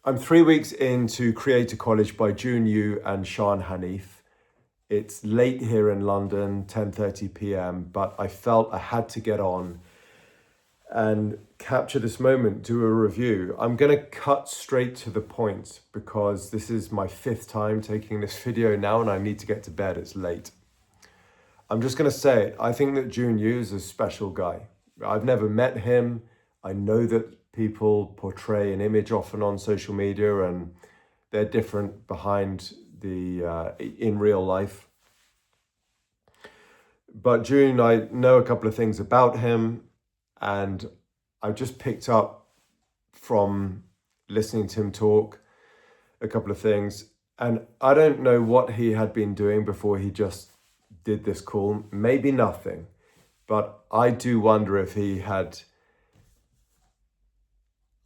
I'm 3 weeks into Creator College by June Yu and Sean Hanif. It's late here in London, 10:30 p.m., but I felt I had to get on and capture this moment, do a review. I'm going to cut straight to the point because this is my 5th time taking this video now and I need to get to bed. It's late. I'm just going to say it. I think that June Yu is a special guy. I've never met him. I know that people portray an image often on social media and they're different behind in real life. But June, I know a couple of things about him, and I've just picked up from listening to him talk a couple of things. And I don't know what he had been doing before he just did this call. Maybe nothing. But I do wonder if he had,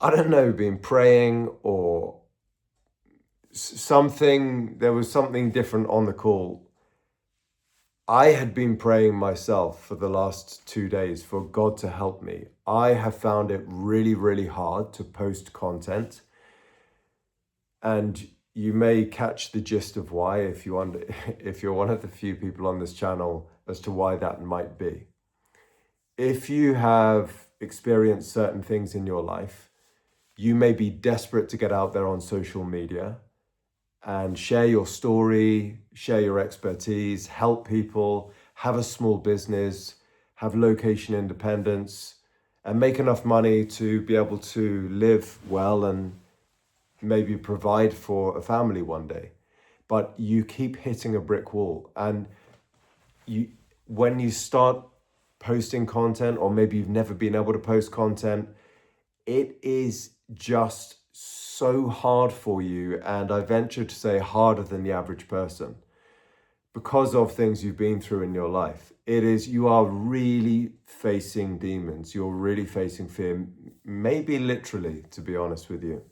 I don't know, been praying or something. There was something different on the call. I had been praying myself for the last 2 days for God to help me. I have found it really, really hard to post content. And you may catch the gist of why if you're one of the few people on this channel as to why that might be. If you have experienced certain things in your life, you may be desperate to get out there on social media and share your story, share your expertise, help people, have a small business, have location independence, and make enough money to be able to live well and maybe provide for a family one day. But you keep hitting a brick wall. And when you start posting content, or maybe you've never been able to post content, it is just so hard for you, and I venture to say harder than the average person, because of things you've been through in your life. You are really facing demons. You're really facing fear, maybe literally, to be honest with you.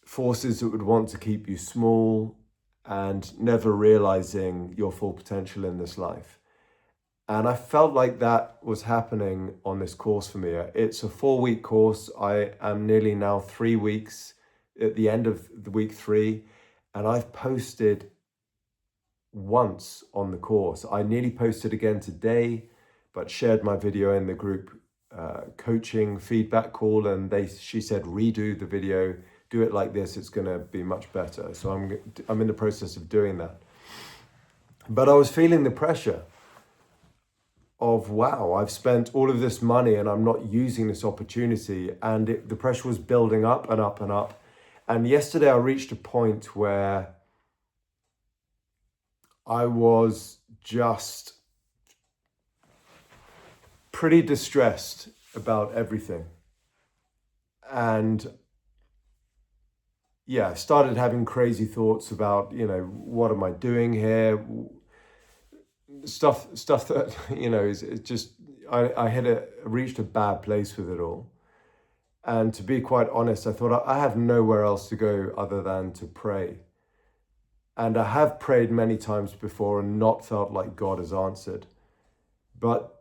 Forces that would want to keep you small and never realizing your full potential in this life. And I felt like that was happening on this course for me. It's a 4-week course. I am nearly now 3 weeks at the end of the week 3, and I've posted once on the course. I nearly posted again today, but shared my video in the group coaching feedback call, and she said, redo the video, do it like this, it's gonna be much better. So I'm in the process of doing that. But I was feeling the pressure of, wow, I've spent all of this money and I'm not using this opportunity. And the pressure was building up and up and up. And yesterday I reached a point where I was just pretty distressed about everything. And yeah, started having crazy thoughts about, what am I doing here? Stuff that, is just, I had reached a bad place with it all. And to be quite honest, I thought I have nowhere else to go other than to pray. And I have prayed many times before and not felt like God has answered. But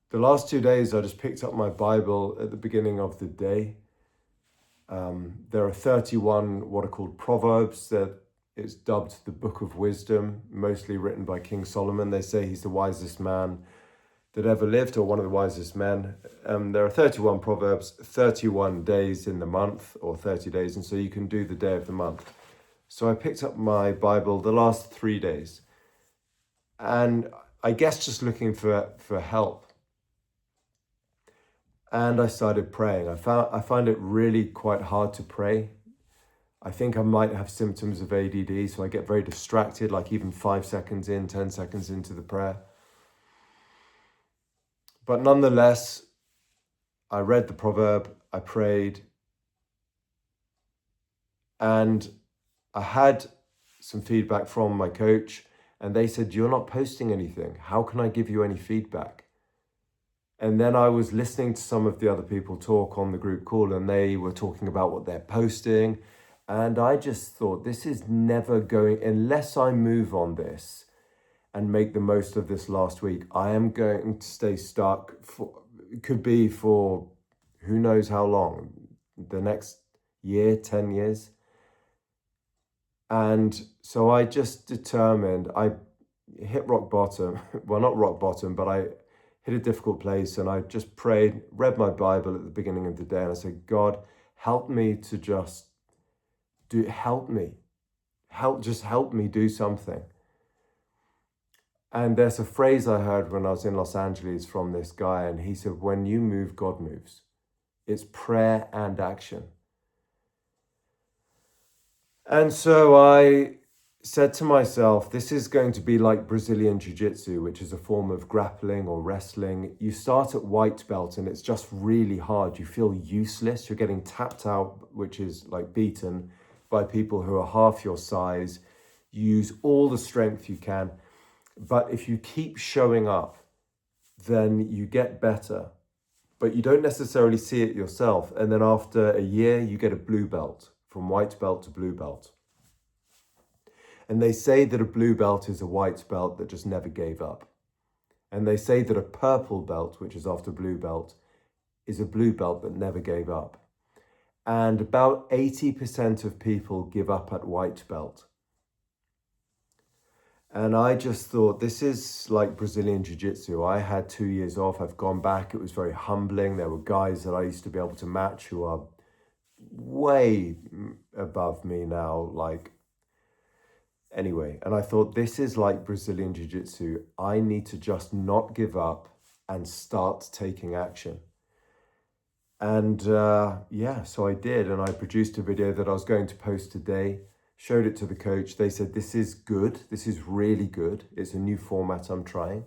the last 2 days, I just picked up my Bible at the beginning of the day. There are 31 what are called Proverbs that it's dubbed the Book of Wisdom, mostly written by King Solomon. They say he's the wisest man that ever lived, or one of the wisest men. There are 31 Proverbs, 31 days in the month, or 30 days, and so you can do the day of the month. So I picked up my Bible the last 3 days, and I guess just looking for help. And I started praying. I find it really quite hard to pray. I think I might have symptoms of ADD, so I get very distracted, like even 5 seconds in, 10 seconds into the prayer. But nonetheless, I read the proverb, I prayed, and I had some feedback from my coach, and they said, you're not posting anything. How can I give you any feedback? And then I was listening to some of the other people talk on the group call, and they were talking about what they're posting. And I just thought, this is never going, unless I move on this and make the most of this last week, I am going to stay stuck it could be for who knows how long, the next year, 10 years. And so I just determined, I hit rock bottom. Well, not rock bottom, but I hit a difficult place, and I just prayed, read my Bible at the beginning of the day, and I said, God, help me to just help me do something. And there's a phrase I heard when I was in Los Angeles from this guy, and he said, when you move, God moves. It's prayer and action. And so I said to myself, this is going to be like Brazilian Jiu-Jitsu, which is a form of grappling or wrestling. You start at white belt and it's just really hard. You feel useless. You're getting tapped out, which is like beaten by people who are half your size. You use all the strength you can. But if you keep showing up, then you get better. But you don't necessarily see it yourself. And then after a year, you get a blue belt, from white belt to blue belt. And they say that a blue belt is a white belt that just never gave up. And they say that a purple belt, which is after blue belt, is a blue belt that never gave up. And about 80% of people give up at white belt. And I just thought, this is like Brazilian Jiu-Jitsu. I had 2 years off. I've gone back. It was very humbling. There were guys that I used to be able to match who are way above me now. Anyway, and I thought, this is like Brazilian Jiu-Jitsu. I need to just not give up and start taking action. And so I did. And I produced a video that I was going to post today. Showed it to the coach. They said, this is good. This is really good. It's a new format I'm trying,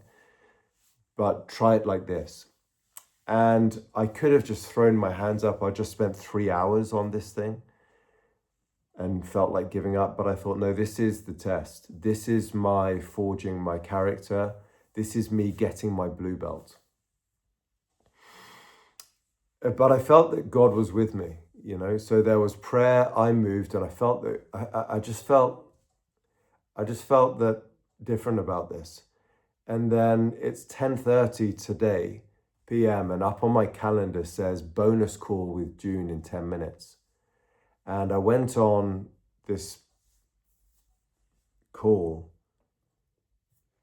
but try it like this. And I could have just thrown my hands up. I just spent 3 hours on this thing and felt like giving up. But I thought, no, this is the test. This is my forging my character. This is me getting my blue belt. But I felt that God was with me. So there was prayer, I moved, and I felt that I just felt that different about this. And then it's 10:30 today, PM, and up on my calendar says bonus call with June in 10 minutes. And I went on this call,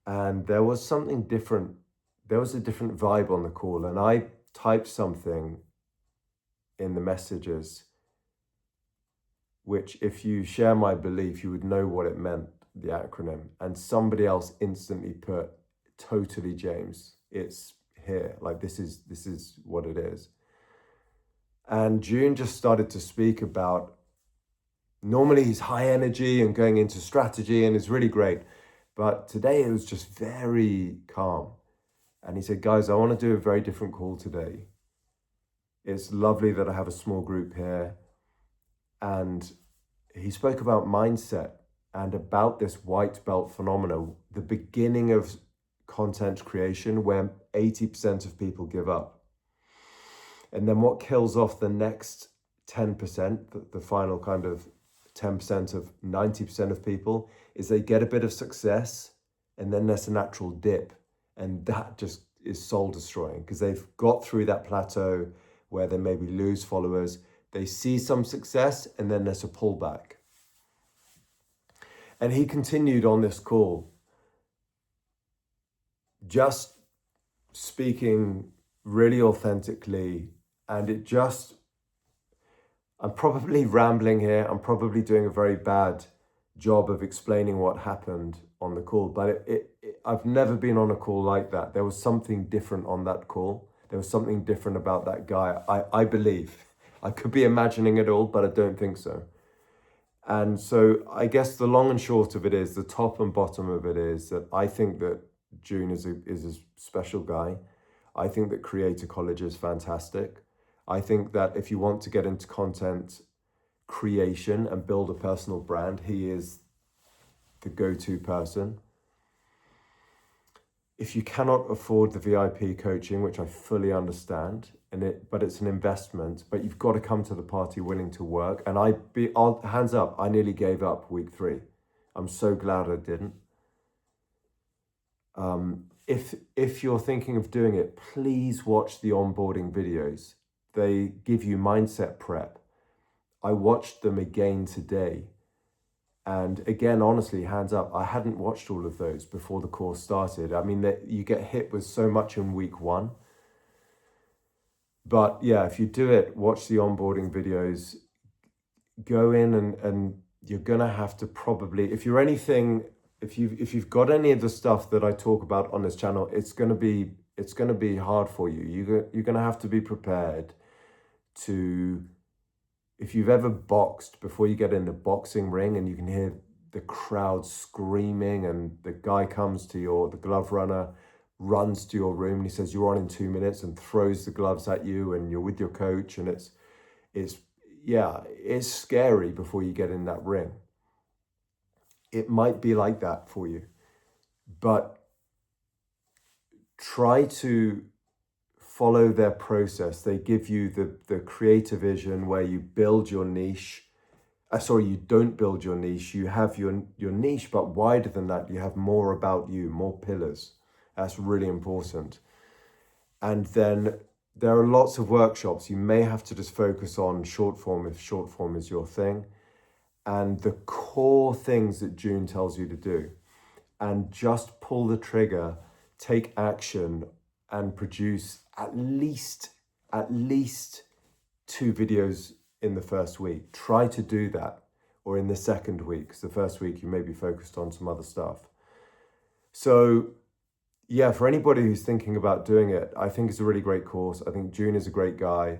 and there was something different. There was a different vibe on the call, and I typed something in the messages, which if you share my belief, you would know what it meant, the acronym. And somebody else instantly put, totally James, it's here. Like, this is what it is. And June just started to speak about, normally he's high energy and going into strategy and it's really great. But today it was just very calm. And he said, guys, I want to do a very different call today. It's lovely that I have a small group here. And he spoke about mindset and about this white belt phenomena, the beginning of content creation where 80% of people give up. And then what kills off the next 10%, the final kind of 10% of 90% of people, is they get a bit of success and then there's a natural dip. And that just is soul destroying because they've got through that plateau where they maybe lose followers. They see some success and then there's a pullback. And he continued on this call, just speaking really authentically. And I'm probably rambling here. I'm probably doing a very bad job of explaining what happened on the call, but I've never been on a call like that. There was something different on that call. There was something different about that guy. I believe. I could be imagining it all, but I don't think so. And so I guess the long and short of it is, the top and bottom of it is that I think that June is a special guy. I think that Creator College is fantastic. I think that if you want to get into content creation and build a personal brand, he is the go-to person. If you cannot afford the VIP coaching, which I fully understand, but it's an investment, but you've got to come to the party willing to work. And hands up, I nearly gave up week 3. I'm so glad I didn't. If you're thinking of doing it, please watch the onboarding videos. They give you mindset prep. I watched them again today. And again, honestly, hands up, I hadn't watched all of those before the course started. I mean, that you get hit with so much in week one. But yeah, if you do it, watch the onboarding videos, go in and you're gonna have to probably, if you've got any of the stuff that I talk about on this channel, it's gonna be hard for you. You're gonna have to be prepared to, if you've ever boxed, before you get in the boxing ring and you can hear the crowd screaming and the guy comes to the glove runner runs to your room and he says, you're on in 2 minutes, and throws the gloves at you, and you're with your coach, and it's scary before you get in that ring. It might be like that for you, but try to follow their process. They give you the creative vision where you build your niche. You don't build your niche. You have your niche, but wider than that, you have more about you, more pillars. That's really important. And then there are lots of workshops. You may have to just focus on short form if short form is your thing, and the core things that June tells you to do, and just pull the trigger, take action, and produce at least 2 videos in the first week. Try to do that, or in the second week, because the first week you may be focused on some other stuff. So yeah, for anybody who's thinking about doing it, I think it's a really great course. I think June is a great guy.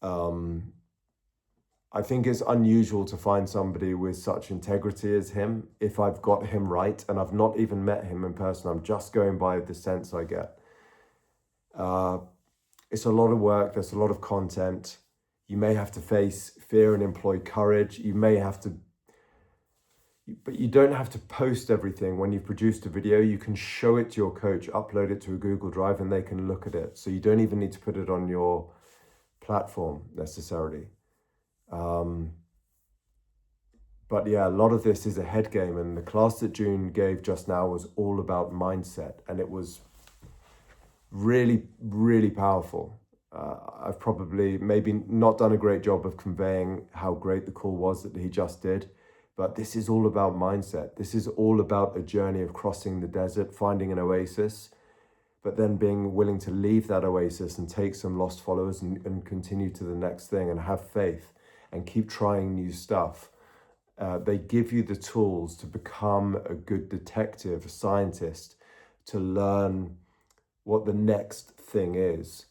I think it's unusual to find somebody with such integrity as him, if I've got him right, and I've not even met him in person. I'm just going by the sense I get. It's a lot of work. There's a lot of content. You may have to face fear and employ courage. But you don't have to post everything. When you've produced a video, you can show it to your coach, upload it to a Google Drive, and they can look at it. So you don't even need to put it on your platform necessarily. But yeah, a lot of this is a head game, and the class that June gave just now was all about mindset, and it was really, really powerful. I've probably maybe not done a great job of conveying how great the call was that he just did, but this is all about mindset. This is all about a journey of crossing the desert, finding an oasis, but then being willing to leave that oasis and take some lost followers and continue to the next thing, and have faith and keep trying new stuff. They give you the tools to become a good detective, a scientist, to learn what the next thing is.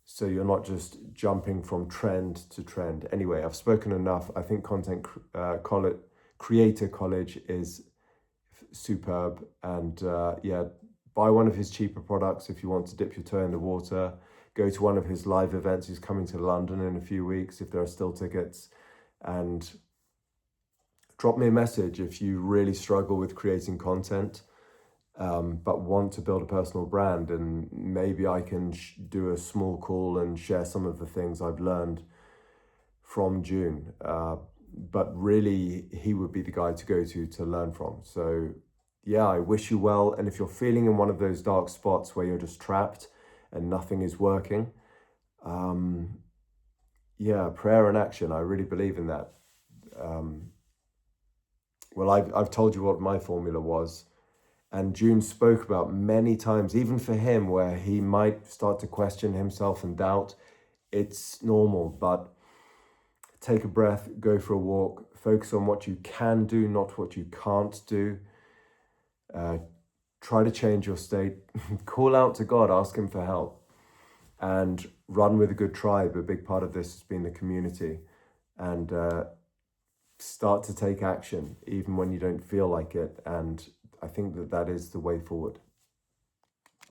So you're not just jumping from trend to trend. Anyway, I've spoken enough. I think Content Creator College is superb. And buy one of his cheaper products if you want to dip your toe in the water. Go to one of his live events. He's coming to London in a few weeks if there are still tickets. And drop me a message if you really struggle with creating content, but want to build a personal brand, and maybe I can do a small call and share some of the things I've learned from June. But really, he would be the guy to go to learn from. So yeah, I wish you well. And if you're feeling in one of those dark spots where you're just trapped and nothing is working, prayer and action. I really believe in that. Well, I've told you what my formula was, and June spoke about many times, even for him, where he might start to question himself and doubt. It's normal, but take a breath, go for a walk, focus on what you can do, not what you can't do. Try to change your state, call out to God, ask him for help, and run with a good tribe. A big part of this has been the community, and start to take action even when you don't feel like it. And I think that is the way forward.